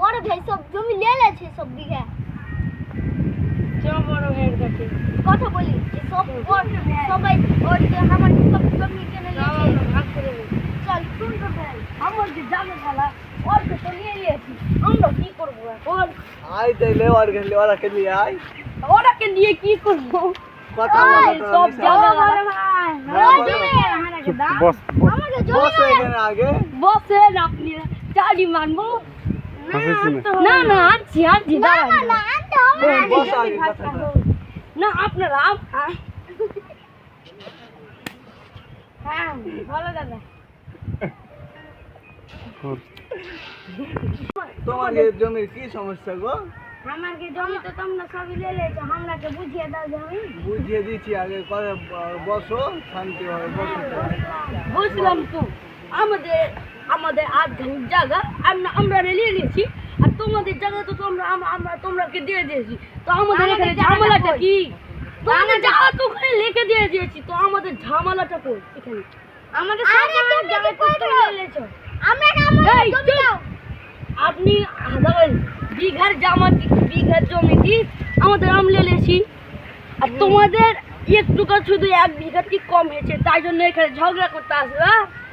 বড় ভাই সব জমি নিয়ে নিয়েছে সব বিঘা। বড় ভাইয়ের কাছে কথা বলি যে সব সবাই ওর যে আমার সব জমি কিনে নিয়েছে ভাগ করে নে। চল সুন্দর ভাই আমার যে জামা খালা ওর তো নিয়ে নিয়েছি, আমরা কি করবো এখন? আই তাইলে ওর গেলে ওরা কে নিয়ে আই ওরাকে নিয়ে কি করবো? কথা এই সব জায়গা বস আমাকে বস জমি এখানে আগে বসেন আপনি, চারি মানবো না না আনছি আনছি না দাঁড়ান। না আনতে হবে না বস আগে কথাটা না আপনারা হ্যাঁ ভালো দাদা তোমাদের জমির কি সমস্যা গো? আমাকে জমি তো তোমরা সবই নিয়ে নিয়েছো আমরাকে বুঝিয়ে দাও জমি বুঝিয়ে দিচ্ছি আগে করে বসো শান্তি হবে বসো বুঝলাম তো, আমাদের আমাদের আধঘাট জায়গা আমরা নিয়ে নিয়েছি, আর তোমাদের জায়গা তো আমরা তোমরাকে দিয়ে দিয়েছি, তো আমাদের এখানে ঝামেলাটা কি? তোমাদের জায়গা তো ওখানে লিখে দিয়ে দিয়েছি, তো আমাদের ঝামেলাটা কই এখানে? আমাদের সব জমি কই নিয়ে নিয়েছো আমরা এই, জমি দাও আপনি বিঘার জমি দিয়ে আমাদের আমলে লেছি, আর তোমাদের একটুকা শুধু 1 বিঘা কি কম হয়েছে, তাই জন্য এখানে ঝগড়া করতে আসবে।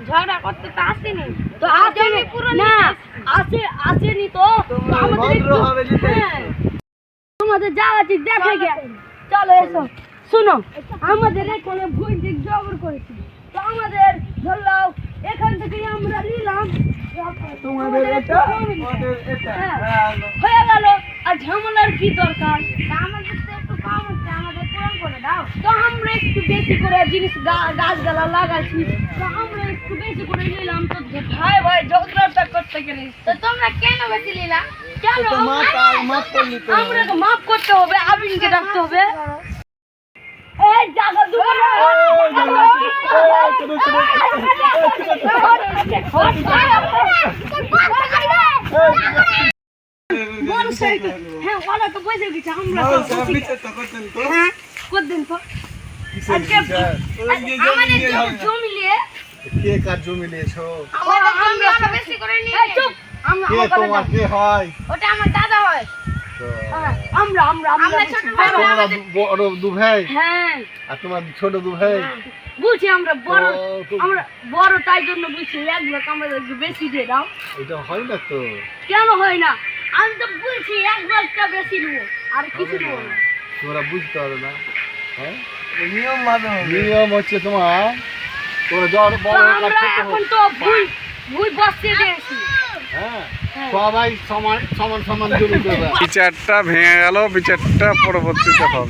ঝগড়া করতে তো আসেনি তো আসেনি না, আসেনি তো তোমরা আমাদের ভদ্র হবে নিতে হ্যাঁ, তোমাদের জায়গা ঠিক দেখে গে চলো এসো শুনো, আমাদের এখানে ভুল ঠিক জবর করেছি, তো আমাদের ধরলো এখান থেকে আমরা নিলাম তোমাদের এটা ওদের এটা হ্যাঁ, হ্যাঁ হয়ে গেল, আর ঝামেলার কি দরকার? আমাদের তো একটু কম হচ্ছে আমাদের পূরণ করে দাও তো আমরা একটু বেশি করে জিনিস গাছগালা লাগাচ্ছি, তো আমরা একটু বেশি করে নিলাম, তো ভাই ভাই ঝগড়াটা করতে গেলে তো তোমরা কেন বেশি নিলা কেন তো মাপ করে নিতে হবে। আমরা মাফ করতে হবে, আবিনকে ডাকতে হবে। এই জায়গা দুটো হ্যাঁ ওরা তো বসে গেছে, আমরা বল, তো বসে বিচার তো করতেন তো? হ্যাঁ করতেন তো কিসের আজকে বিচার? ওরা যে জমি আমাদের নিয়ে হবে। জমি নিয়ে কে কার জমি নিয়েছো? আমাদের জমি আমরা বেশি করে এই নিয়ে চুপ, আমরা কে আমার কথা তোমার দাও। কে হয়? ওটা আমার দাদা হয় তো হ্যাঁ, আমরা আমরা ছোট ভাই তোমরা বড় দু ভাই হ্যাঁ আর তোমার ছোট দু ভাই বলছি আমরা বড়, তো আমরা বড় তাই জন্য বলছি 1 লাখ আমরা একটু বেশি দিয়ে দাও। এটা হয় না তো কেন হয় না? আমি তো বলছি 1 লাখটা বেশি নেবো, আর কিছু নেবো না। তোমরা বুঝতে পারো না হ্যাঁ নিয়ম মানে নিয়ম হচ্ছে তোমার তোমরা জ্বর তো বড় আমরা এখন তো ভুই বসিয়ে দিয়েছি। হ্যাঁ সবাই সমান সমান সমান জমি দেবে বিচারটা ভেঙে গেল, বিচারটা পরবর্তীতে হবে।